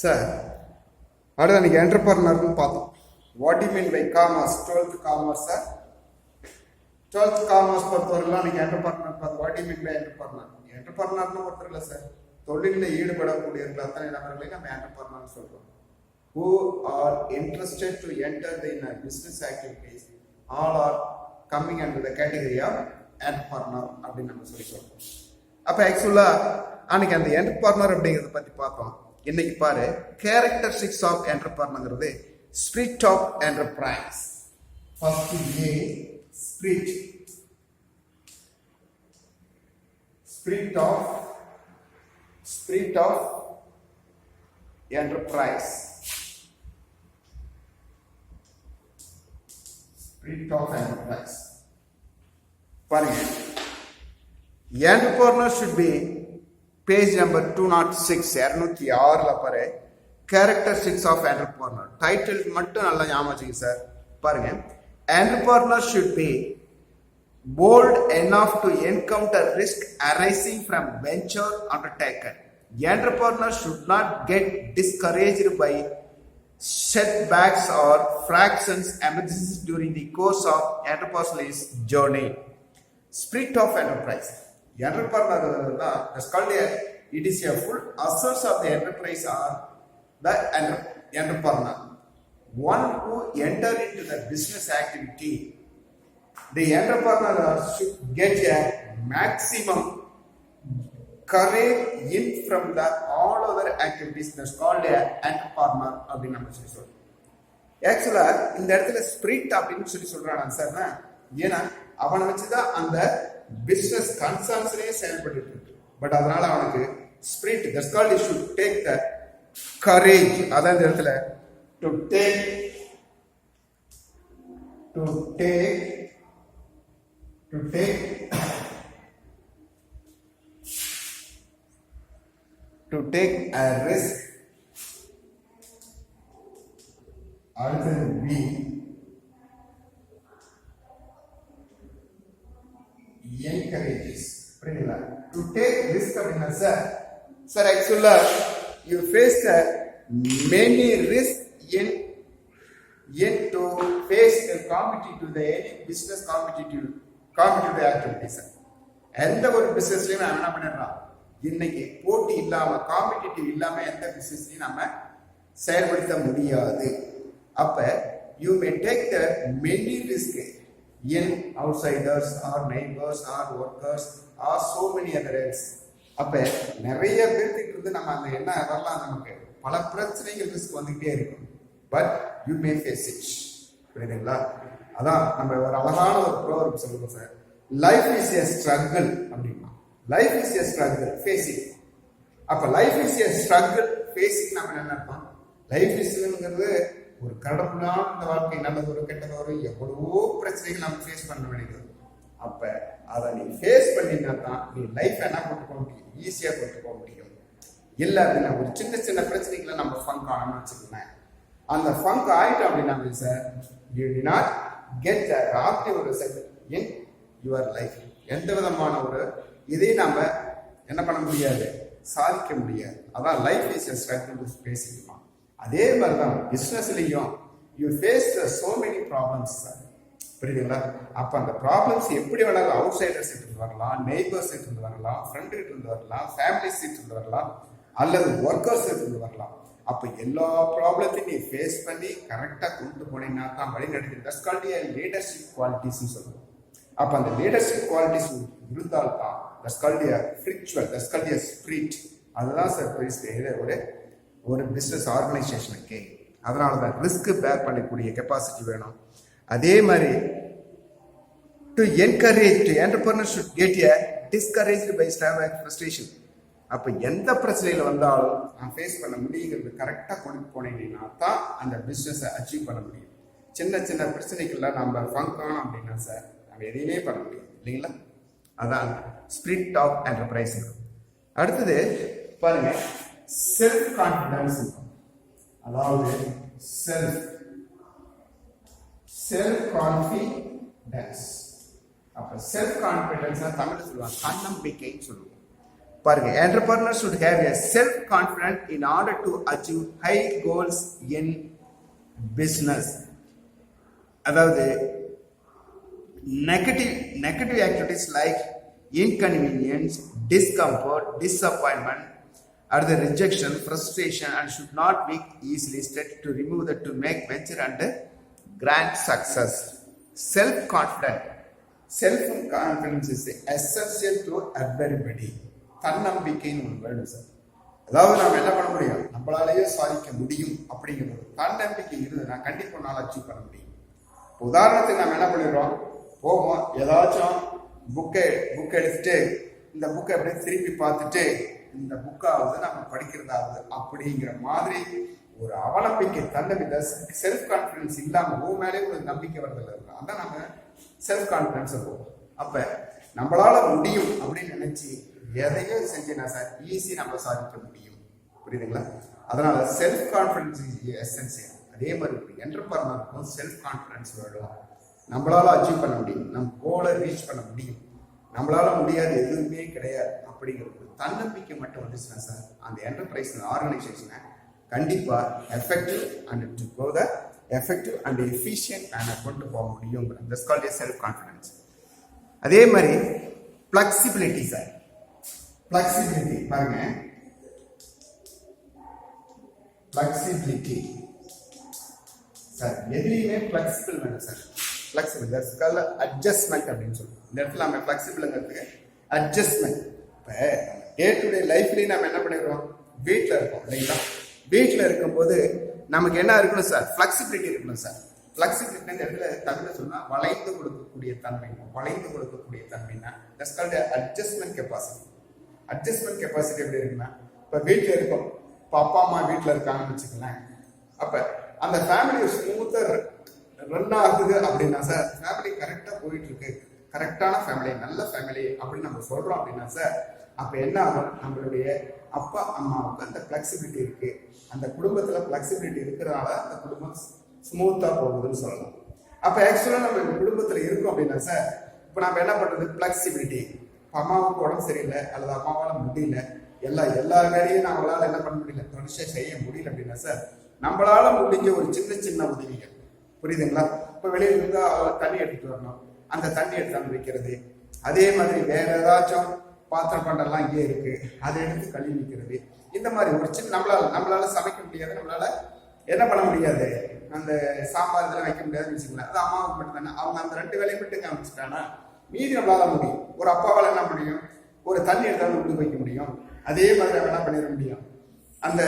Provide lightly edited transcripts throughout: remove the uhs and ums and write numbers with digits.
Sir அடுத்து அன்றைக்கி என்டர்பிரனர்னு பார்த்தோம். What you mean by commerce? 12th commerce sir. 12th commerce பொறுத்தவரைலாம் அன்றைக்கி என்டர்பிரனர் பார்த்து. What you mean by entrepreneur? என்டர்பிரனர்னு ஒருத்தர் இல்லை சார், தொழிலில் ஈடுபடக்கூடியவர்கள் அத்தனை நபர்களையும் நம்ம என்டர்பிரனர்னு சொல்கிறோம். Who are interested to enter in a business activities, all are coming under the category of entrepreneur அப்படின்னு நம்ம சொல்றோம். அப்ப ஆக்சுவலா அன்னைக்கு அந்த என்டர்பிரனர் அப்படிங்கறத பத்தி பார்த்தோம். இன்னைக்கு பாரு, கேரக்டரிஸ்டிக்ஸ் ஆஃப் என்டர்பிரனர்ங்கிறது spirit of enterprise. First A spirit. Spirit of enterprise. Spirit of enterprise. பாருங்க, entrepreneur should be page number 206 206ல பாரு, characteristics of entrepreneur. டைட்டில் மட்டும் நல்லா ஞாபகம் வச்சுங்க சார். பாருங்க, entrepreneur should be bold enough to encounter risk arising from venture undertaken. Entrepreneur should not get discouraged by setbacks or fractions emergencies during the course of entrepreneur's journey. Spirit of enterprise. Entrepreneur is called it is a full assets of the enterprise or the entrepreneur. One who enter into the business activity, the entrepreneur should get a maximum courage in from the all other activities. That's called a entrepreneur அப்படின்னு நம்ம சொல்றோம். ஆக்சுவலா இந்த இடத்துல spirit அப்படின்னு சொல்றாங்க sir. ஏன்னா அவனை வச்சுதான் அந்த பிசினஸ் கன்சர்ன்ஸ்லயே செயல்பட்டு இருக்கு. பட் அதனால அவனுக்கு spirit, that's called you should take the courage. அதான் இந்த இடத்துல to take to take a risk. Answer B. Encourages. புரியுங்களா? To take risk அப்படின்னா சார் ஆக்சுவலா you face many risks in to face the competitive any business competitive activities. எந்த ஒரு பிசினஸ்லயும் நம்ம என்ன பண்ணிடலாம், இன்னைக்கு போட்டி இல்லாம காம்படிட்டிவ் இல்லாம எந்த பிசினஸ்லயும் நம்ம செயல்படுத்த முடியாது. அப்ப you may take the many risk in outsiders or neighbours or workers or so many other else. அப்ப நிறைய பேர்கிட்ட இருந்து நம்ம அந்த என்ன வரலாம், நமக்கு பல பிரச்சனைகள் ரிஸ்க் வந்துகிட்டே இருக்கும். But you may face it. புரியுதுங்களா? அதான் நம்ம ஒரு அழகான ஒரு ப்ரோவர்ப் சொல்லுவோம் sir, life is a struggle அப்படின்னா. Life is a struggle, face it. அப்ப life is a struggle, face it நம்ம என்ன அர்த்தம்? லைஃப் இஸ்ங்கிறது ஒரு கடவுளான இந்த வாழ்க்கை, நல்லது ஒரு கெட்டது ஒரு எவ்வளவோ பிரச்சனைகள் நம்ம ஃபேஸ் பண்ண வேண்டியது. அப்ப அதை நீ ஃபேஸ் பண்ணினா தான் நீ லைஃப் என்ன கொண்டு போக முடியும், ஈஸியா கொண்டு போக முடியும். இல்லை அப்படின்னா ஒரு சின்ன சின்ன பிரச்சனைகளை நம்ம ஃபங்க் ஆகணும்னு வச்சுக்கோங்க. அந்த ஃபங்க் ஆயிட்டோம் அப்படின்னா sir, you did not get the active result in your life. எந்த விதமான ஒரு இதையும் நம்ம என்ன பண்ண முடியாது, சாதிக்க முடியாது. அதான் லைஃப் இஸ் எ ஸ்ட்ரகிள் பேசிக்கலாம். அதே மாதிரி தான் பிஸ்னஸ்லையும் you face so many problems sir. புரியுதுங்களா? அப்போ அந்த ப்ராப்ளம்ஸ் எப்படி வேணாலும் அவுட் சைடர்ஸ் இருந்து வரலாம், நெய்பர்ஸ் இருந்து வரலாம், ஃப்ரெண்டு இருந்து வரலாம், ஃபேமிலிஸ் இருந்து வரலாம், அல்லது ஒர்க்கர்ஸ் இருந்து வரலாம். அப்போ எல்லா ப்ராப்ளத்தையும் நீ ஃபேஸ் பண்ணி கரெக்டாக கொண்டு போனீங்கன்னா தான் வழி நடக்குது. தட்ஸ் கால்ட் எ லீடர்ஷிப் குவாலிட்டிஸ்ன்னு சொல்லுவோம். அப்போ அந்த லீடர்ஷிப் குவாலிட்டிஸ் இருந்தால்தான் that's called a spiritual, that's called a spirit. அதுதான் சார் ஒரு பிஸ்னஸ் ஆர்கனைசேஷனுக்கு. அதனால தான் ரிஸ்க் பேர் பண்ணக்கூடிய கெப்பாசிட்டி வேணும். அதே மாதிரி to encourage, to entrepreneur should get a discouraged by frustration. அப்போ எந்த பிரச்சனையில் வந்தாலும் நான் ஃபேஸ் பண்ண முடியுங்கிறது கரெக்டாக கொண்டு போனீங்கன்னா தான் அந்த பிஸ்னஸை அச்சீவ் பண்ண முடியும். சின்ன சின்ன பிரச்சனைகள்லாம் நம்ம ஃபங்க் ஆனோம் அப்படின்னா சார் நம்ம எதையுமே பண்ண முடியும் இல்லைங்களா? அதான் ஸ்பிரிட் ஆஃப் என்டர்பிரைஸ். அடுத்தது பாருங்க, செல்ஃப் கான்ஃபிடன்ஸ். அதாவது செல்ஃப் கான்ஃபிடன்ஸ். அப்ப செல்ஃப் கான்ஃபிடன்ஸ் தமிழ் சொல்லுவாங்க தன்னம்பிக்கைன்னு சொல்லுவோம். பாருங்க, entrepreneur should have a self confidence in order to achieve high goals in business. அதாவது negative activities like inconvenience, discomfort, disappointment, or the rejection, frustration, and should not be easily set to remove that to make venture and grand success. Self confidence is essential to everybody. தன்னம்பிக்கைன்னு ஒன்று வேணும் sir. அதாவது நாம் என்ன பண்ண முடியும், நம்மளாலேயே சாதிக்க முடியும் அப்படிங்கிறது தன்னம்பிக்கை இருந்ததுன்னா கண்டிப்பா நாள் அச்சீவ் பண்ண முடியும். உதாரணத்துக்கு நம்ம என்ன பண்ணிடுறோம், போவோம் ஏதாச்சும் புக்கை எடுத்துட்டு இந்த புக்கை அப்படியே திருப்பி பார்த்துட்டு இந்த புக்காவது நம்ம படிக்கிறதாவது அப்படிங்கிற மாதிரி ஒரு அவநம்பிக்கை, தன்னம்பிக்கை, செல்ஃப் கான்பிடன்ஸ் இல்லாம உன் மேலே ஒரு நம்பிக்கை வரதில்லை இருக்கும். அதான் நம்ம செல்ஃப் கான்பிடன்ஸ் போவோம். அப்ப நம்மளால முடியும் அப்படின்னு நினைச்சு எதையும் செஞ்சேன்னா சார் ஈஸி நம்ம சாதிக்க முடியும். புரியுதுங்களா? அதனால செல்ஃப் கான்பிடன்ஸ் எசென்சியல். அதே மாதிரி என்டர்பிரனருக்கும் செல்ஃப் கான்பிடன்ஸ் வேணும். நம்மளால அச்சீவ் பண்ண முடியும், நம்ம கோலை ரீச் பண்ண முடியும், நம்மளால முடியாது எதுவுமே கிடையாது அப்படிங்கிறது தன்னம்பிக்கை மட்டும் வந்துச்சுன்னா சார் அந்த என்டர்பிரைஸ் ஆர்கனைசேஷனை கண்டிப்பா effective and to go the effective and efficient manner கொண்டு போக முடியும். That's called self confidence. அதே மாதிரி ஃபிளெக்சிபிலிட்டி சார். ஃபிளெக்சிபிலிட்டி பாருங்க, ஃபிளெக்சிபிலிட்டி சார் எதுலையுமே ஃபிளெக்சிபிள் வேணும் sir. Flexible that's called adjustment அப்படின்னு சொல்லுவோம். இந்த இடத்துல நம்ம ஃபிளெக்சிபிள்ங்கிறதுக்கு அட்ஜஸ்ட்மெண்ட். இப்போ டே டு டே லைஃப்லேயும் நம்ம என்ன பண்ணிடுறோம், வீட்டில் இருக்கோம் இல்லைங்களா? வீட்டில் இருக்கும்போது நமக்கு என்ன இருக்கணும் சார், ஃபிளெக்சிபிலிட்டி இருக்கணும் சார். ஃபிளெக்சிபிலிட்டி இந்த இடத்துல தமிழ் சொன்னா வளைந்து கொடுக்கக்கூடிய தன்மை. வளைந்து கொடுக்கக்கூடிய தன்மைனா that's called adjustment capacity. Adjustment capacity எப்படி இருக்குன்னா, இப்போ வீட்டில் இருக்கோம், இப்போ அப்பா அம்மா வீட்டில் இருக்காங்கன்னு வச்சுக்கலாம். அப்போ அந்த ஃபேமிலி ஸ்மூத்தா ரன் ஆகுது அப்படின்னா சார், ஃபேமிலி கரெக்டாக போயிட்டு இருக்கு, கரெக்டான ஃபேமிலி, நல்ல ஃபேமிலி அப்படின்னு நம்ம சொல்றோம் அப்படின்னா சார், அப்போ என்ன ஆகும், நம்மளுடைய அப்பா அம்மாவுக்கு அந்த ஃபிளெக்சிபிலிட்டி இருக்கு, அந்த குடும்பத்துல ஃபிளெக்சிபிலிட்டி இருக்கிறதால அந்த குடும்பம் ஸ்மூத்தா போகுதுன்னு சொல்லலாம். அப்ப ஆக்சுவலா நம்ம குடும்பத்துல இருக்கோம் அப்படின்னா சார், இப்ப நம்ம என்ன பண்றது, ஃபிளெக்சிபிலிட்டி. அம்மாவுக்கு உடம்பு சரியில்லை அல்லது அம்மாவால முடியல, எல்லா வேலையும் நம்மளால என்ன பண்ண முடியல, தொடர்ச்சியா செய்ய முடியல அப்படின்னா சார், நம்மளால முடிஞ்ச ஒரு சின்ன உதவிகள், புரியுதுங்களா? இப்ப வெளியில இருந்து தண்ணி எடுத்துட்டு வரணும், அந்த தண்ணி எடுத்து வைக்கிறது. அதே மாதிரி வேற ஏதாச்சும் பாத்திரம் பண்டெல்லாம் இங்கே இருக்கு, அதை எடுத்து கழுவி வைக்கிறது. இந்த மாதிரி ஒரு சின்ன நம்மளால சமைக்க முடியாது, நம்மளால என்ன பண்ண முடியாது, அந்த சாம்பார் இதெல்லாம் வைக்க முடியாதுன்னு வச்சுக்கலாம். அது அம்மாவுக்கு மட்டும் தானே, அவங்க அந்த 2 வேலையை மட்டும் காமிச்சிட்டானா மீதி நம்மளால முடியும். ஒரு அப்பாவால் என்ன முடியும், ஒரு தண்ணி எடுத்தாலும் உள்ளு வைக்க முடியும். அதே மாதிரி என்ன பண்ணிட முடியும், அந்த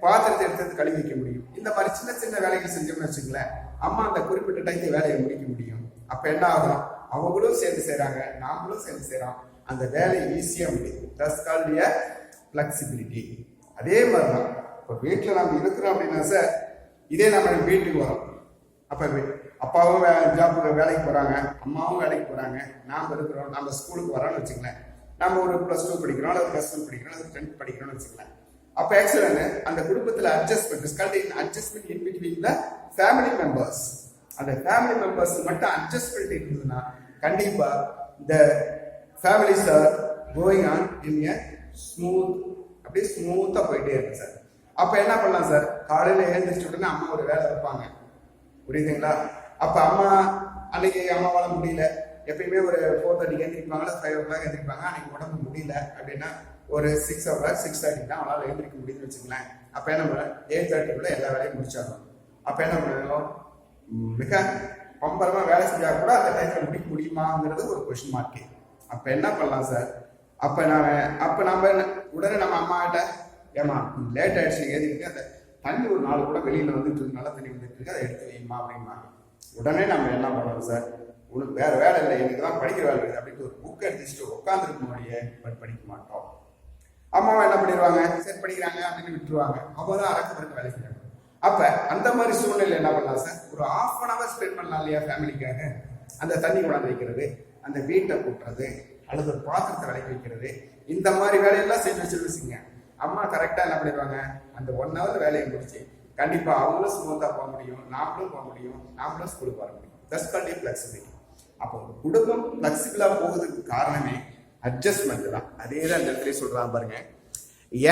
பாத்திரத்தை எடுத்து கழுவி வைக்க முடியும். இந்த மாதிரி சின்ன வேலைகள் செஞ்சோம்னு வச்சுங்களேன், அம்மா அந்த குறிப்பிட்ட டைத்து வேலையை முடிக்க முடியும். அப்ப என்ன ஆகும், அவங்களும் சேர்ந்து செய்றாங்க, நாமளும் சேர்ந்து செய்றோம், அந்த வேலை ஈஸியா முடியும். That's called a flexibility. அதே மாதிரிதான் இப்போ வீட்டில் நம்ம இருக்கிறோம் அப்படின்னா சார், இதே நம்ம வீட்டுக்கு வரோம், அப்ப அப்பாவும் ஜாபுக்கு வேலைக்கு போறாங்க, அம்மாவும் வேலைக்கு போறாங்க, நாம இருக்கிறோம், நம்ம ஸ்கூலுக்கு வரோம்னு வச்சுக்கலாம். நம்ம ஒரு +2 படிக்கிறோம் அல்லது +1 படிக்கிறோம் அல்லது 10th படிக்கிறோம்னு வச்சுக்கலாம். அப்ப ஆக்சுவலா அந்த குடும்பத்துல adjustment in between the family members. அந்த ஃபேமிலி மெம்பர்ஸ் மட்டும் அட்ஜஸ்ட்மெண்ட் இருந்ததுன்னா கண்டிப்பா இந்த families are going on in a smooth, அப்படியே ஸ்மூத்தா போயிட்டே இருக்கு சார். அப்ப என்ன பண்ணலாம் சார், காலையில எழுந்திரிச்ச உடனே அம்மா ஒரு வேலை வைப்பாங்க, புரியுதுங்களா? அப்ப அம்மா அன்னைக்கு அம்மாவால முடியல, எப்பயுமே ஒரு 4:30 எழுந்திரிப்பாங்களா, 5 o'clock எழுந்திரிப்பாங்க. அன்னைக்கு உடம்பு முடியல அப்படின்னா ஒரு 6 o'clock 6:30 தான் அவங்களால எழுந்திரிக்க முடியுதுன்னு வச்சுக்கலாம். அப்ப என்ன பண்ண 8:30 எல்லா வேலையும் முடிச்சாகணும். அப்ப என்ன பண்ணணும், மிக பம்பரமா வேலை செஞ்சா கூட அந்த டைத்துல முடிக்க முடியுமாங்கிறது ஒரு கொஸ்டின் மார்க். அப்ப என்ன பண்ணலாம் சார், அப்ப நம்ம உடனே நம்ம அம்மா கிட்ட, ஏமா லேட் ஆயிடுச்சு ஏதிக்கிட்டு அந்த தண்ணி ஒரு நாள் கூட வெளியில வந்துட்டு இருக்கு, நல்ல தண்ணி வந்துட்டு இருக்கு, அதை எடுத்து வையுமா அப்படின்னா உடனே நம்ம என்ன பண்ணணும் சார், உனக்கு வேற வேலை இல்லை, எனக்கு தான் படிக்கிற வேலை இருக்குது அப்படின்ட்டு ஒரு புக் எடுத்துட்டு உட்காந்துருக்க முடியே, பட் படிக்க மாட்டோம். அம்மாவை என்ன பண்ணிடுவாங்க, சரி படிக்கிறாங்க அப்படின்னு விட்டுருவாங்க. அப்போதான் அறக்க வேலை செய்யணும். அப்ப அந்த மாதிரி சூழ்நிலை என்ன பண்ணலாம் சார், ஒரு 1/2 hour ஸ்பெண்ட் பண்ணலாம் இல்லையா ஃபேமிலிக்காக. அந்த தண்ணி கொண்டாந்து வைக்கிறது, அந்த வீட்டை கூட்டுறது, அல்லது ஒரு பாத்திரத்தை விலைக்கு வைக்கிறது, இந்த மாதிரி வேலையெல்லாம் செஞ்சு வச்சுருச்சுங்க. அம்மா கரெக்டா என்ன பண்ணிடுவாங்க, அந்த 1 hour வேலையை முடிச்சு கண்டிப்பா அவங்களும் ஸ்மூத்தா போக முடியும், நாமளும் போக முடியும், நாமளும் ஸ்கூலுக்கு வர முடியும். That's called flexibility. அப்போ குடும்பம் ஃபிளெக்சிபிளா போகிறதுக்கு காரணமே அட்ஜஸ்ட்மெண்ட் தான். அதே தான் இந்த இடத்துல சொல்றாங்க பாருங்க.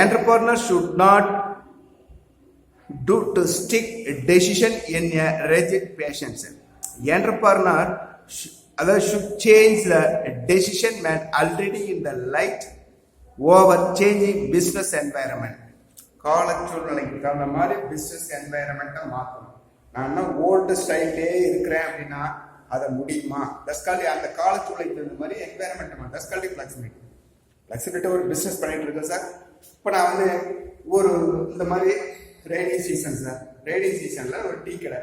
Entrepreneur should not do to stick decision in a rigid patience. Entrepreneur should change the decision made already in the light over changing business environment. கால சூழ்நிலைக்கு தகுந்த மாதிரி பிசினஸ் என்வாயரன்மெண்ட்டை மாற்றணும். நான் ஓல்டு ஸ்டைல்லே இருக்கிறேன் அப்படின்னா அதை முடியுமா? தஸ்காலி அந்த கால சூழ்நிலைக்கு தகுந்த மாதிரி என்வாயரன்மெண்ட் தஸ்காலி ஃபிளெக்சிபிலிட்டி ஒரு பிசினஸ் பண்ணிட்டு இருக்கேன் சார். இப்போ நான் ஒரு இந்த மாதிரி ரெய்னி சீசன் சார், ரெய்னி சீசன்ல ஒரு டீ கடை.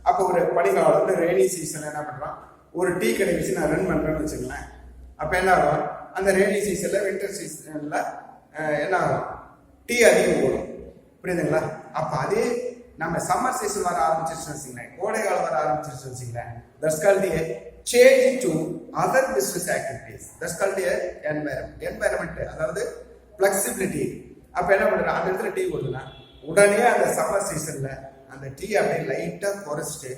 அப்போ ஒரு பனிக்காலம் ரெய்னி சீசன்ல என்ன பண்றான், ஒரு டீ கடை வச்சு நான் ரன் பண்றேன்னு வச்சுக்கலேன். அப்ப என்ன ஆகும், அந்த ரெய்னி சீசன்ல வின்டர் சீசன்ல என்ன ஆகும், டீ அதிகம் ஓடும். புரியுதுங்களா? அப்ப அதே நம்ம சம்மர் சீசன் வர ஆரம்பிச்சிருச்சு வச்சுங்களேன், கோடை காலம் வர ஆரம்பிச்சிருச்சு வச்சுங்களேன், that's called a change to other business activities. That's called a environment, அதாவது ஃபிளெக்சிபிலிட்டி. அப்ப என்ன பண்றேன், அந்த இடத்துல டீ ஓடுதுன்னா உடனே அந்த சம்மர் சீசன்ல அந்த டீ அப்படியே லைட்டா குறைச்சிட்டு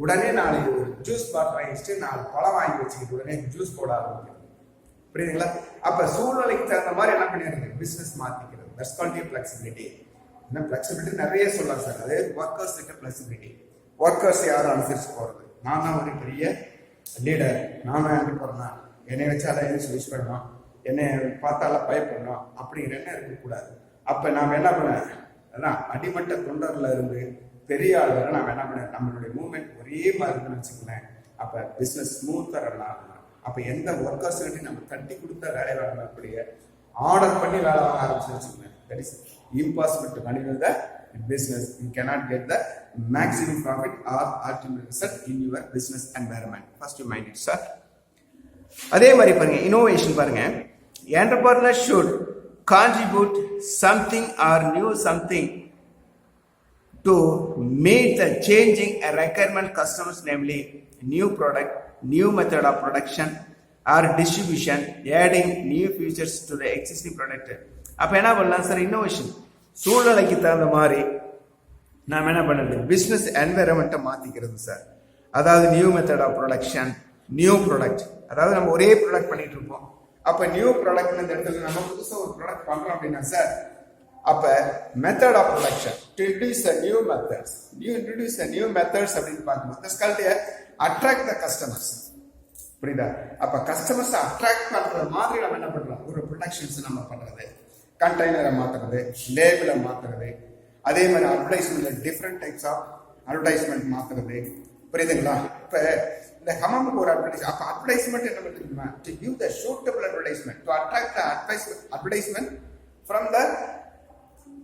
உடனே நாளைக்கு ஒரு ஜூஸ் பாட்டில் வாங்கிட்டு 4 பழம் வாங்கி வச்சுக்கிட்டு உடனே ஜூஸ் போட ஆரம்பிக்கும். புரியுதுங்களா? அப்ப சூழ்நிலைக்கு தகுந்த மாதிரி என்ன பண்ணிடுறது, பிசினஸ் மாத்திக்கிறது. That's called flexibility. என்ன ஃபிளெக்சிபிலிட்டி நிறைய சொல்லலாம் சார். அது ஒர்க்கர்ஸ் கிட்ட ஃபிளெக்சிபிலிட்டி. ஒர்க்கர்ஸ் யாரும் அனுசரிச்சு போறது. நான் தான் ஒரு பெரிய லீடர், நான் தான் போறேன், என்னை வச்சு அதை யூஸ் பண்ணணும், என்னை பார்த்தால பயப்படணும் அப்படிங்கிற என்ன இருக்கக்கூடாது. அப்ப நாம என்ன பண்ண, அதான் அடிமட்ட தொண்டர்ல இருந்து பெரிய ஆள் வரை நாம என்ன பண்ண, நம்மளுடைய மூவ்மெண்ட் ஒரே மாதிரி இருக்குன்னு வச்சுக்கோங்களேன். அப்ப பிசினஸ் ஸ்மூத்தா ரன் ஆகணும். அப்ப எந்த ஒர்க்கர்ஸ் கிட்டையும் நம்ம தட்டி கொடுத்த வேலை வாங்கக்கூடிய ஆர்டர் பண்ணி வேலை வாங்க ஆரம்பிச்சு வச்சுக்கோங்களேன். That is impossible to continue the business. You cannot get the maximum profit or ultimate result in your business environment. First you mind it, sir. அதே மாதிரி பாருங்க, இன்னோவேஷன் பாருங்க. Entrepreneur should contribute something or new something to meet the changing requirement customers, namely new product, new method of production or distribution, adding new features to the existing product. அப்ப என்ன பண்ணலாம் sir, innovation. சூழ்நிலைக்கு தகுந்த மாதிரி நாம் என்ன பண்ணுறது, business என்வைரன்மெண்ட்டை மாற்றிக்கிறது சார். அதாவது new method of production, new product. அதாவது நம்ம ஒரே ப்ராடக்ட் பண்ணிட்டு இருப்போம். அப்போ நியூ ப்ராடக்ட் இந்த இடத்துல நம்ம புதுசாக ஒரு ப்ராடக்ட் பண்ணுறோம் அப்படின்னா சார், அப்போ method of production to introduce a new methods, new methods அப்படின்னு பார்க்கும்போது that's called attract the customers. புரியுதா? அப்போ கஸ்டமர்ஸை அட்ராக்ட் பண்ணுறது மாதிரி நம்ம என்ன பண்ணுறோம், ஒரு ப்ரொடக்ஷன்ஸ் நம்ம பண்ணுறது, கண்டெய்னரை மாற்றுறது, லேபிளை மாற்றுறது, அதே மாதிரி அட்வர்டைஸ்மெண்ட்ல டிஃப்ரெண்ட் டைப்ஸ் ஆஃப் அட்வர்டைஸ்மெண்ட் மாற்றுறது. புரியுதுங்களா? இப்போ இந்த ஹமாமுக்கு ஒரு அட்வர்டைஸ்மெண்ட் என்ன பண்ணுறீங்கன்னா, to give the suitable advertisement to attract the advertisement from the,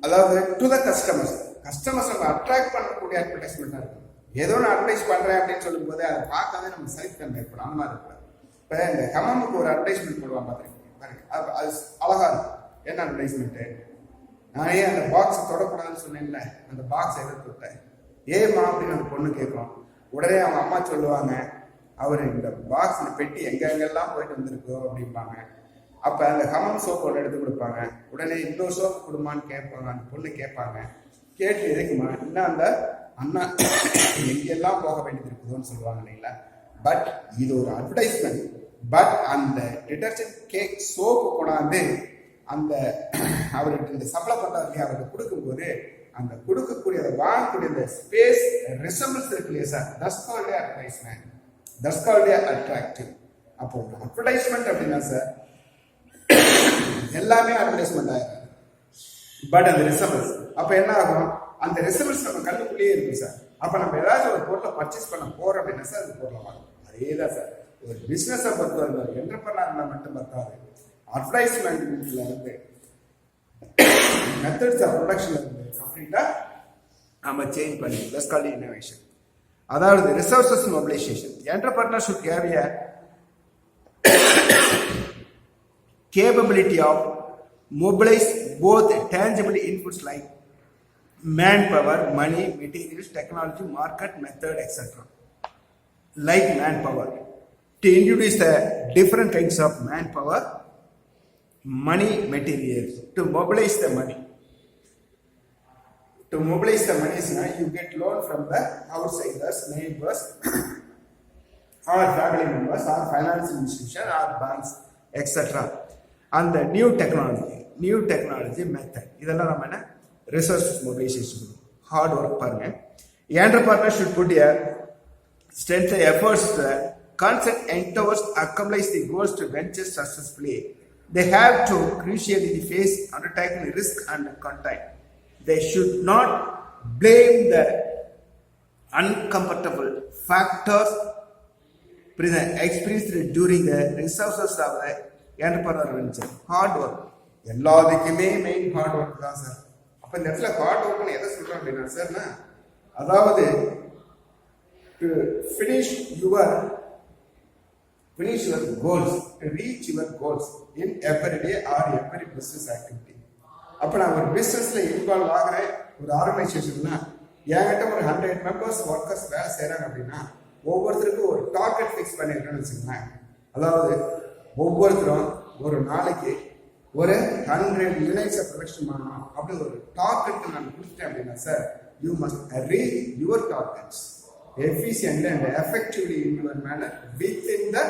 அதாவது டு த கஸ்டமர்ஸ். கஸ்டமர்ஸ் நம்ம அட்ராக்ட் பண்ணக்கூடிய அட்வர்டைஸ்மெண்ட்டாக இருக்கும். ஏதோ நான் அட்வர்டைஸ் பண்ணுறேன் அப்படின்னு சொல்லும்போது அதை பார்க்கவே நம்ம சலித்தன்மை ஏற்படும். அந்த மாதிரி இருக்கும். இப்போ இந்த ஹமாமுக்கு ஒரு அட்வர்டைஸ்மெண்ட் போடுவாங்க பார்த்துருக்கீங்க, அது அழகா இருக்கும். என்ன அட்வர்டைஸ்மெண்ட்டு, நான் ஏன் அந்த பாக்ஸ் தொடக்கூடாதுன்னு சொன்னேன்ல, அந்த பாக்ஸ் எதிர்த்து விட்டேன். ஏமா அப்படின்னு அந்த பொண்ணு கேட்கும். உடனே அவங்க அம்மா சொல்லுவாங்க, அவர் இந்த பாக்ஸ் இந்த பெட்டி எங்கெங்கெல்லாம் போயிட்டு வந்திருக்கோ அப்படிம்பாங்க. அப்போ அந்த ஹமம் சோப்பு ஒன்று எடுத்து கொடுப்பாங்க. உடனே இன்னொரு சோப்பு கொடுமான்னு கேட்பாங்க. அந்த பொண்ணு கேட்பாங்க. கேட்டு எதுக்குமா, இன்னும் அந்த அண்ணா எங்கெல்லாம் போக வேண்டியது இருக்குதோன்னு சொல்லுவாங்க இல்லைங்களா. பட் இது ஒரு அட்வர்டைஸ்மெண்ட். பட் அந்த டிடர்ஜென்ட் கேக் சோப்பு கொண்டாந்து அந்த அவருக்கு இந்த சப்ளை பண்றாரு இல்லையா, அவருக்கு கொடுக்கும்போது அந்த கொடுக்கக்கூடிய அதை வாங்கக்கூடிய அந்த ஸ்பேஸ் ரிசம்பிள்ஸ் இருக்கு இல்லையா sir, that's called advertisement, that's called attractive. அப்போ அட்வர்டைஸ்மெண்ட் அப்படின்னா சார் எல்லாமே அட்வர்டைஸ்மெண்ட் ஆயிடும். பட் அந்த ரிசம்பிள்ஸ் அப்போ என்ன ஆகும், அந்த ரிசம்பிள்ஸ் நம்ம கண்ணுக்குள்ளேயே இருக்கும் சார். அப்போ நம்ம ஏதாச்சும் ஒரு பொருளை பர்ச்சேஸ் பண்ண போறோம் அப்படின்னா சார் அந்த பொருளை வாங்கும். அதே தான் சார் ஒரு பிஸ்னஸை பொறுத்தவரை என்டர்பிரனர் இருந்தால் மட்டும் பத்தாது. அட்வர்டைஸ்மெண்ட்ல இருந்து மெத்தட்ஸ் ஆஃப் ப்ரொடக்ஷன்ல இருந்து கம்ப்ளீட்டா நம்ம சேஞ்ச் பண்ணி தட்ஸ் கால்ட் இன்னோவேஷன். அதாவது resources mobilisation. Entrepreneur should have a capability of mobilize both tangible inputs like manpower, money, materials, technology, market, method, etc. Like manpower, to introduce the different kinds of manpower, money, materials, to mobilize the money. To mobilize the money is now you get loan from the outsiders, neighbors, or family members, or financial institution, or banks, etc. அந்த new technology method இதெல்லாம் நம்ம என்ன resource mobilisation hard work பாருங்க. Entrepreneur should put a strength efforts to constant endeavors accomplish the goals to venture successfully. They have to crucially face undertaking risk and contact. They should not blame the uncomfortable factors experienced during the resources of the entrepreneur venture. Hard work. எல்லாத்துக்குமே main hard work தான் sir. அப்ப இந்த இடத்துல heart ஒர்க்னு எதை சொல்றோம் அப்படின்னா சார்னா, அதாவது to finish your goals, to reach your goals in every day or every business activity. அப்ப நான் ஒரு பிசினஸ்ல இன்வால்வ் ஆகிறேன், ஒரு ஆர்கனைசேஷன்னா என்கிட்ட ஒரு 100 மெம்பர்ஸ் ஒர்க்கர்ஸ் வேலை செய்யறாங்க அப்படின்னா ஒவ்வொருத்தருக்கும் ஒரு டார்கெட் ஃபிக்ஸ் பண்ணிருக்கேன்னு வச்சுக்கோங்களேன். அதாவது ஒவ்வொருத்தரும் ஒரு நாளைக்கு ஒரு 100 யூனிட்ஸை ப்ரொடக்ஷன் பண்ணணும் அப்படி ஒரு டார்கெட் நான் கொடுத்துட்டேன் அப்படின்னா sir, you must reach your targets efficiently and effectively in your manner within the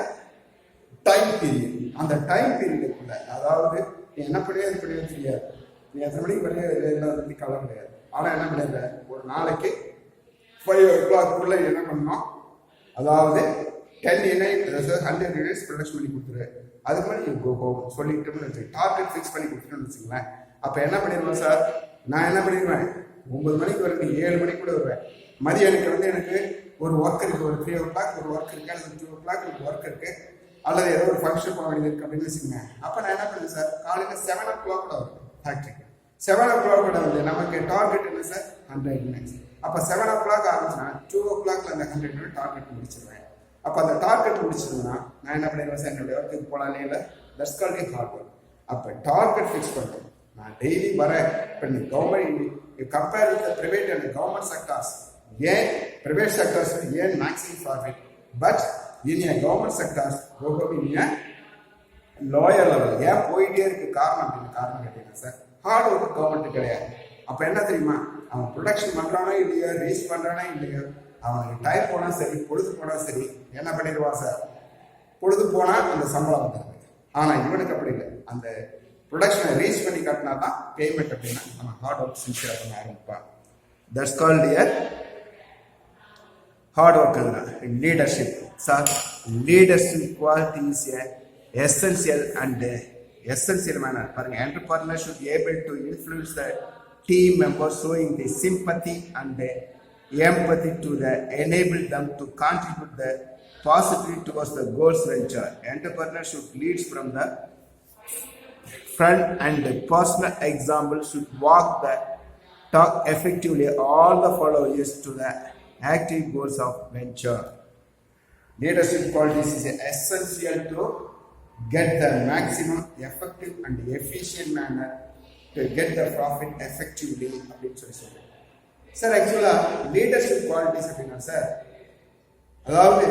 time period. அந்த டைம் பீரியடுக்குள்ள, அதாவது நீ என்ன பண்ணியது தெரியாது, நீ எத்தனை மணிக்கு பண்ணி கவலை கிடையாது. ஆனால் என்ன பண்ணிடுற, ஒரு நாளைக்கு 5 o'clock என்ன பண்ணணும், அதாவது 100 யூனிட்ஸ் ப்ரொடக்ஷன் பண்ணி கொடுத்துரு. அதுக்கு மேலே சொல்லிட்டு டார்கெட் ஃபிக்ஸ் பண்ணி கொடுத்துட்டோம்னு வச்சுங்களேன். அப்போ என்ன பண்ணிடுவேன் சார், நான் என்ன பண்ணிடுவேன், 9 மணிக்கு வரேன், 7 மணிக்கு கூட வருவேன். மதியானுக்கு எனக்கு ஒரு ஒர்க் இருக்கு, ஒரு 3 o'clock ஒரு ஒர்க் இருக்கு, அல்லது 2 o'clock ஒரு ஒர்க் இருக்கு, அல்லது ஏதோ ஒரு ஃபங்க்ஷன் போக வேண்டியது இருக்கு அப்படின்னு வச்சுக்கோங்க. அப்போ நான் என்ன பண்ணுறேன் சார், காலையில் 7 o'clock கூட வருவேன் ஃபேக்ட்ரிக்கு. 7 o'clock கூட வந்து நமக்கு டார்கெட் என்ன சார், 100 யூனிட்ஸ். அப்போ 7 o'clock ஆரம்பிச்சுன்னா 2 o'clockல அந்த 100 யூனிட் டார்கெட் முடிச்சிருவேன். அப்போ அந்த டார்கெட் முடிச்சதுன்னா நான் என்ன பண்ணிடுவேன் சார், என்னுடைய ஒர்க்குக்கு போகலாம் இல்லை, தட்ஸ் கால்ட் ஹார்ட் ஒர்க். அப்போ டார்கெட் ஃபிக்ஸ் பண்ணுறேன். நான் டெய்லி வரேன். இப்போ நீ government compare with private and government sectors, ஏன் பிரைவேட் செக்டார்ஸ் ஏன் maximum profit, but in government sectors lower level ஏன் போயிட்டே இருக்கு காரணம் கேட்டீங்கன்னா சார், ஹார்ட் ஒர்க் கவர்மெண்ட் கிடையாது. அப்போ என்ன தெரியுமா, அவன் ப்ரொடக்ஷன் பண்ணுறானோ இல்லையோ, ரீச் பண்ணுறானோ இல்லையோ, அவனுக்கு டைம் போனால் சரி, பொழுது போனால் சரி, என்ன பண்ணிடுவான் சார், பொழுது போனால் அந்த சம்பளம் வந்துடுது. ஆனால் இவனுக்கு அப்படி இல்லை, அந்த ப்ரொடக்ஷனை ரீச் பண்ணி காட்டினா தான் பேமெண்ட் அப்படின்னா நம்ம ஹார்ட் ஒர்க் சின்சியராக பண்ண ஆரம்பிப்பான். That's called hard work. Leadership sir, leadership quality is essential and essential manner. பாருங்க, entrepreneur should be able to influence the team members, showing the sympathy and empathy to enable them to contribute the positively towards the goals venture. Entrepreneur should lead from the front and the personal example should walk the talk effectively all the followers to the active goals of venture. Leadership qualities is essential to get the maximum effective and efficient manner to get the profit effectively அப்படின்னு சொல்லி sir. ஆக்சுவலாக leadership qualities அப்படின்னா sir, அதாவது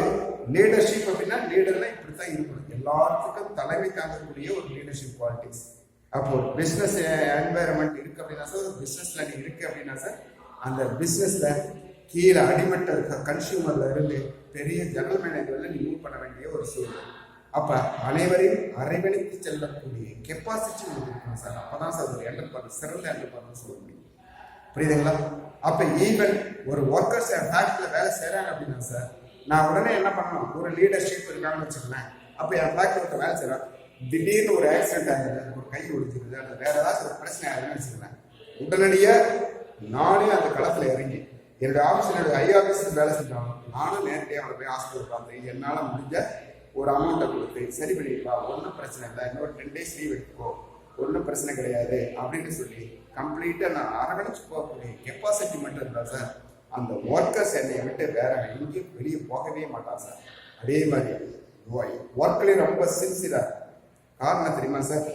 leadership அப்படின்னா லீடர்னா இப்படித்தான் இருக்கணும், எல்லாத்துக்கும் தலைமை தாங்கக்கூடிய ஒரு லீடர்ஷிப் குவாலிட்டிஸ். அப்போ ஒரு பிஸ்னஸ் என்வாயர்மெண்ட் இருக்கு அப்படின்னா சார், ஒரு பிஸ்னஸ்ல இருக்கு அப்படின்னா சார், அந்த பிஸ்னஸ்ல கீழே அடிமட்ட கன்சியூமர்ல இருந்து பெரிய ஜெனரல் மேனேஜர்ல நீ மூவ் பண்ண வேண்டிய ஒரு சூழ்நிலை. அப்ப அனைவரையும் அரவணைத்து செல்லக்கூடிய கெப்பாசிட்டி உங்களுக்கு இருக்கணும் சார். அப்பதான் சார் ஒரு என்டர்பிரனர் சிறந்த என்டர்பிரனர் சொல்ல முடியும். புரியுதுங்களா? அப்ப ஈவன் ஒரு ஒர்க்கர்ஸ் ஃபேக்டரியில வேலை செய்யறாங்க அப்படின்னா சார், நான் உடனே என்ன பண்ணணும், ஒரு லீடர்ஷிப் இருக்கான்னு வச்சுக்கலேன். அப்ப என் ஃபேக்டரி வேலை செய்யறேன், திடீர்னு ஒரு ஆக்சிடென்ட் ஆகுது, ஒரு கை ஒடிச்சிருது, அது வேற ஏதாச்சும் ஒரு பிரச்சனை ஆகுதுன்னு வச்சுக்கலேன், உடனடியா நானே அந்த களத்துல இறங்கி என்னுடைய ஆஃபீஸ், என்னுடைய ஐ ஆஃபீஸ் வேலை செஞ்சாங்க, நானும் நேரடியாக அவனை போய் ஹாஸ்பிட்டல் பார்த்து என்னால் முடிஞ்ச ஒரு அமௌண்ட்டை கொடுத்து சரி பண்ணிப்பா, ஒன்றும் பிரச்சனை இல்லை, இன்னொரு 10 days லீவ் எடுத்துக்கோ, ஒன்றும் பிரச்சனை கிடையாது அப்படின்னு சொல்லி கம்ப்ளீட்டாக நான் அரவணைச்சு போகக்கூடிய கெப்பாசிட்டி மட்டும் இருந்தா சார், அந்த ஒர்க்கர்ஸ் என்னை விட்டு வேற எங்கேயும் வெளியே போகவே மாட்டான் சார். அதே மாதிரி ஒர்க்லேயும் ரொம்ப சின்சியரா. காரணம் தெரியுமா சார்?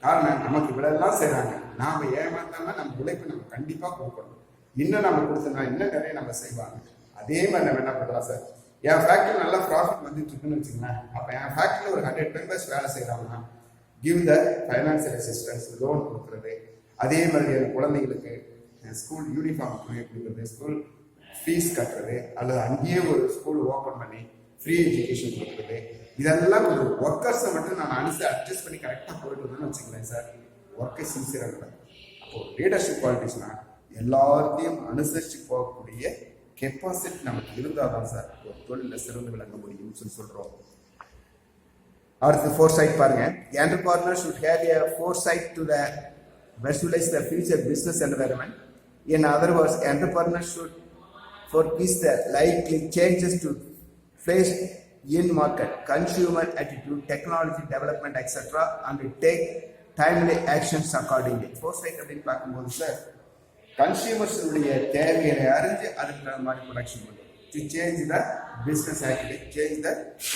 காரணம், நமக்கு இவ்வளெல்லாம் செய்கிறாங்க, நாம் ஏமாத்தாம நம்ம உழைப்பு நம்ம கண்டிப்பாக கொடுக்கணும். இன்னும் நம்ம கொடுத்தோம்னா இன்னும் நிறைய நம்ம செய்வாங்க. அதே மாதிரி நம்ம என்ன பண்ணுறோம் சார், என் ஃபேக்ட்ரி நல்லா ப்ராஃபிட் வந்துட்டு இருக்குன்னு வச்சுங்களேன். அப்போ என் ஃபேக்ட்ரியில் ஒரு 100 members வேலை செய்கிறாங்கன்னா give the financial assistance, loan கொடுக்குறது. அதே மாதிரி என் குழந்தைங்களுக்கு ஸ்கூல் யூனிஃபார்ம் கொடுக்குறது, ஸ்கூல் ஃபீஸ் கட்டுறது, அல்லது அங்கேயே ஒரு ஸ்கூல் ஓப்பன் பண்ணி ஃப்ரீ எஜுகேஷன் கொடுக்குறது. இதெல்லாம் ஒரு ஒர்க்கர்ஸை மட்டும் நான் அட்ஜஸ்ட் பண்ணி கரெக்டாக போயிட்டு வந்தேன்னு வச்சுக்கலேன் சார், ஒர்க்கை சின்சியராக இருக்கும். அப்போ லீடர்ஷிப் குவாலிட்டிஸ்னா எல்லாத்தையும் அனுசரித்து போகக்கூடிய கெப்பாசிட்டி நமக்கு இருந்தால் தான் சார் ஒரு தொழிலில் சிறந்து விளங்க முடியும்னு சொல்கிறோம். அடுத்து ஃபோர்சைட் பாருங்க. Entrepreneur should have a foresight to the visualize the future business environment. In other words, entrepreneurs should forecast the likely changes to face in market, consumer attitude, technology development, etc. and take timely actions accordingly. Foresight அப்படின்னு பார்க்கும்போது sir consumers உடைய தேவைகளை அறிஞ்சு அதுக்கு மாதிரி production பண்ணும். To change the business activity, change the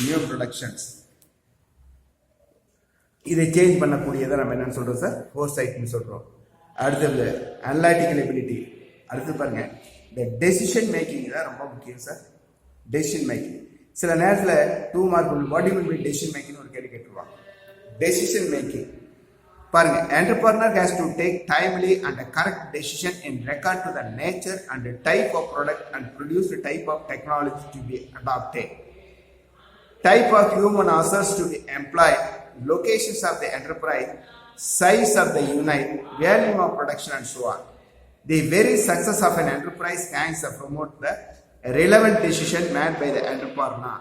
new productions. இதை change பண்ணக்கூடியதை நம்ம என்னன்னு சொல்றோம் சார், ஃபோர்சைட்னு சொல்றோம். அடுத்தது அனலிட்டிக்கல் எபிலிட்டி. அடுத்து பாருங்க, இந்த டெசிஷன் மேக்கிங் தான் ரொம்ப முக்கியம் சார். டெசிஷன் மேக்கிங் சில நேரத்தில் 2 mark what you will be decision making ஒரு கேள்வி கேட்டுருவாங்க. டெசிஷன் மேக்கிங் பாருங்க, entrepreneur has to take timely and correct decision in regard to the nature and the type of product and produced type of technology to be adopted, type of human assets to be employed, locations of the enterprise, size of the unit, volume of production and so on. The very success of an enterprise hangs to promote the relevant decision made by the entrepreneur.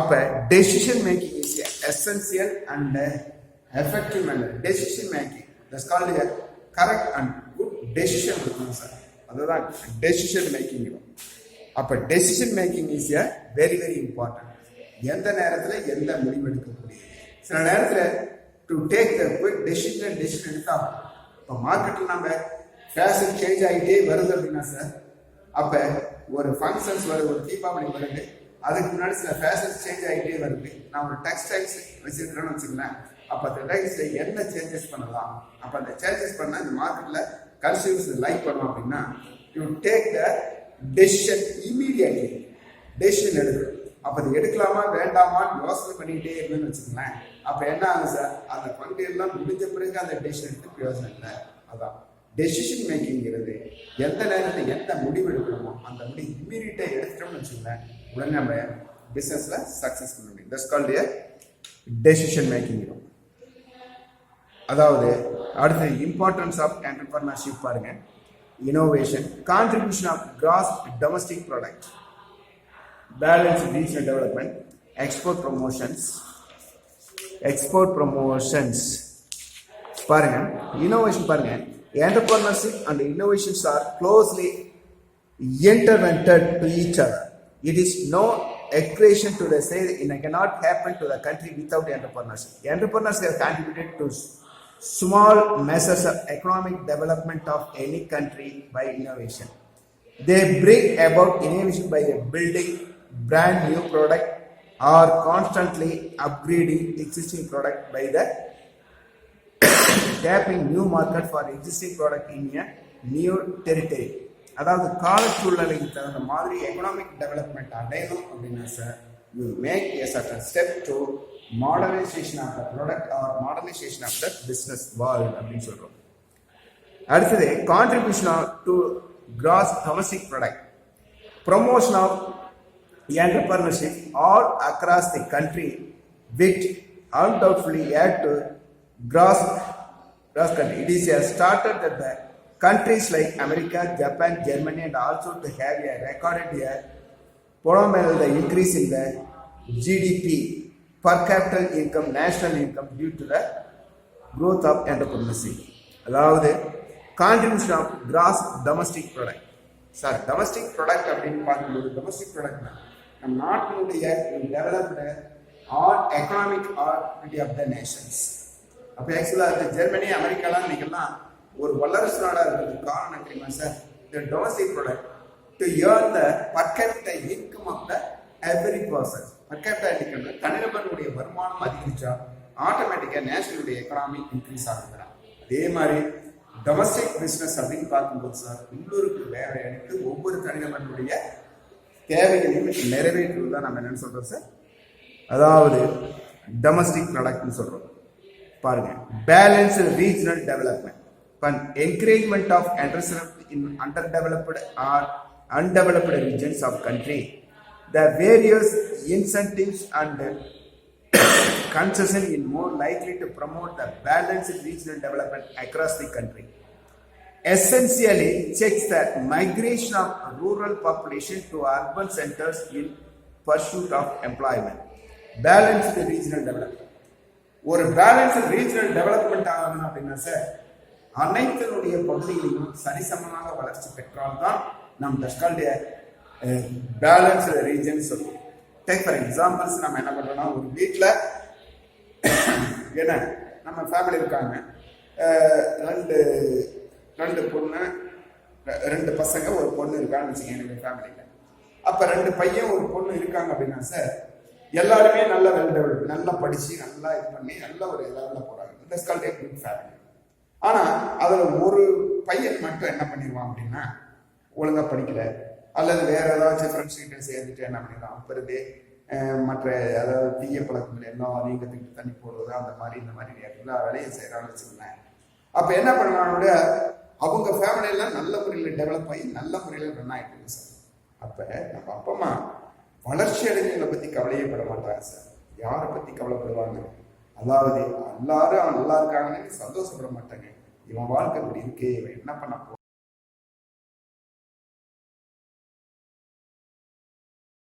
அப்ப decision making is essential and effective manner. Decision making, that's called a correct and good decision making, sir. அதுதான் decision making. அப்ப decision making is a very very important. எந்த நேரத்துல எந்த முடிவு எடுக்கக்கூடிய, சில நேரத்துல to take the quick decision எடுத்தா, இப்போ மார்க்கெட்டில் நம்ம ஃபேஷன் சேஞ்ச் ஆகிட்டே வருது அப்படின்னா சார், அப்போ ஒரு ஃபங்க்ஷன்ஸ் வருது, ஒரு தீபாவளி வருது, அதுக்கு முன்னாடி சில ஃபேஷன்ஸ் சேஞ்ச் ஆகிட்டே வருது. நான் ஒரு டெக்ஸ்டைல்ஸ் வச்சுருக்கிறேன்னு வச்சுக்கலாம். அப்போ அந்த டெக்ஸ்டைல் என்ன சேஞ்சஸ் பண்ணலாம், அப்போ அந்த சேஞ்சஸ் பண்ணால் இந்த மார்க்கெட்டில் கன்சியூமர்ஸ் லைக் பண்ணோம் அப்படின்னா you take the decision immediately. Decision எடுக்கணும். அப்போ அது எடுக்கலாமா வேண்டாமான்னு யோசனை பண்ணிக்கிட்டே இருந்தேன்னு வச்சுக்கோங்களேன். அப்போ என்ன ஆகும் சார், அந்த பகுதியெல்லாம் முடிஞ்ச பிறகு அந்த டெசிஷன் எடுத்து பிரயோஜனம் இல்லை. அதான் டெசிஷன் மேக்கிங்கிறது. எந்த நேரத்தில் எந்த முடிவு எடுக்கணுமோ அந்த முடிவு இம்மீடியட்டாக எடுத்துட்டோம்னு வச்சுக்கோங்களேன், உடனே நம்ம பிஸ்னஸில் சக்ஸஸ் பண்ண முடியும். That's called a decision making. அதாவது அடுத்து இம்பார்ட்டன்ஸ் ஆஃப் என்டர்பிரனர்ஷிப் பாருங்க. Innovation, contribution of gross domestic product, balance regional development, export promotions பாருங்க. இனோவேஷன் பாருங்க, entrepreneurship and innovations are closely intertwined to each other. It is no equation to say it cannot happen to the country without entrepreneurship. Entrepreneurs have contributed to small measures of economic development of any country by innovation. They bring about innovation by building brand new product or constantly upgrading existing product by the tapping new market for existing product in a new territory. அதாவது கால சூழ்நிலைக்கு தகுந்த மாதிரி economic development அடையணும் அப்படின்னா sir, you make a certain step to modernisation of the product or modernisation of the business world அப்படின்னு சொல்றோம். அடுத்தது contribution to gross domestic product, promotion of entrepreneurship all across the country which undoubtedly add to gross country. It is started that the countries like America, Japan, Germany and also to have a recorded phenomenal increase in the GDP, per capita income, national income due to the growth of entrepreneurship. அதாவது contribution of gross domestic product. Sir domestic product அப்படின்னு பார்க்கும்போது domestic ப்ராடக்ட்னா நம் நாட்டினுடைய developed or economic activity of the nations. அப்போ ஆக்சுவலாக Germany அமெரிக்காலாம் இன்னைக்கெல்லாம் ஒரு வல்லரசு நாடாக இருக்கிறதுக்கு காரணம் தெரியுமா sir, the domestic product to earn the per capita income of the every person. Per capita income தனிநபருடைய வருமானம் அதிகரிச்சா ஆட்டோமேட்டிக்காக நேஷனலுடைய எக்கனாமி இன்க்ரீஸ் ஆகுதுறான். அதே மாதிரி டொமஸ்டிக் பிஸ்னஸ் அப்படின்னு பார்க்கும்போது சார் உள்ளூருக்கு வேலை எடுத்து ஒவ்வொரு தனிநபருடைய தேவைகளையும் நிறைவேற்றுவது தான் நம்ம என்னன்னு சொல்றோம் சார், அதாவது டொமஸ்டிக் ப்ராடக்ட்னு சொல்றோம். பாருங்க, balance regional development, encouragement of entrepreneurship in underdeveloped or undeveloped regions of country, the various incentives and concession is more likely to promote the balanced regional development across the country. Essentially checks the migration of rural population to urban centers in pursuit of employment. Balanced regional development. ஒரு balanced regional development ஆகணும் அப்படின்னா sir அனைத்தினுடைய பகுதிகளிலும் சரிசமமாக வளர்ச்சி பெற்றால்தான் நாம் தற்காலிய balanced region சொல்லுவோம். Take for examples நம்ம என்ன பண்றோம்னா ஒரு வீட்டில் என்ன நம்ம ஃபேமிலி இருக்காங்க, ரெண்டு பொண்ணு 2 பசங்க ஒரு பொண்ணு இருக்கான்னு வச்சுக்கோங்க எனக்கு ஃபேமிலியில். அப்போ 2 பையன் ஒரு பொண்ணு இருக்காங்க அப்படின்னா சார் எல்லாருமே நல்ல வெல் டெவலப், நல்லா படிச்சு நல்லா இது பண்ணி நல்ல ஒரு லெவலில் போறாங்க. That's called a good family. ஆனா அதுல ஒரு பையன் மட்டும் என்ன பண்ணிடுவான் அப்படின்னா ஒழுங்கா படிக்கல அல்லது வேற ஏதாச்சும் ஃப்ரெண்ட்ஸ் கிட்ட சேர்ந்துட்டு என்ன பண்ணிடுவான் அப்புறதே மற்ற அதாவது தீய பழக்கங்கள் எல்லாம் அதிகத்துக்கு தண்ணி போடுறது அந்த மாதிரி இந்த மாதிரி எல்லா வேலையும் செய்யறான்னு வச்சுக்கோங்களேன். அப்ப என்ன பண்ணலாம்னோட அவங்க ஃபேமிலி எல்லாம் நல்ல முறையில் டெவலப் ஆகி நல்ல முறையில் ரன் ஆகிட்டு இருக்கு சார். அப்ப நம்ம அப்பா அம்மா வளர்ச்சி அடைஞ்சவங்களை பத்தி கவலையே பட மாட்டாங்க சார். யாரை பத்தி கவலைப்படுவாங்க? அதாவது எல்லாரும் அவன் நல்லா இருக்காங்கன்னு சந்தோஷப்பட மாட்டாங்க. இவன் வாழ்க்கை இப்படி இருக்கே, இவன் என்ன பண்ண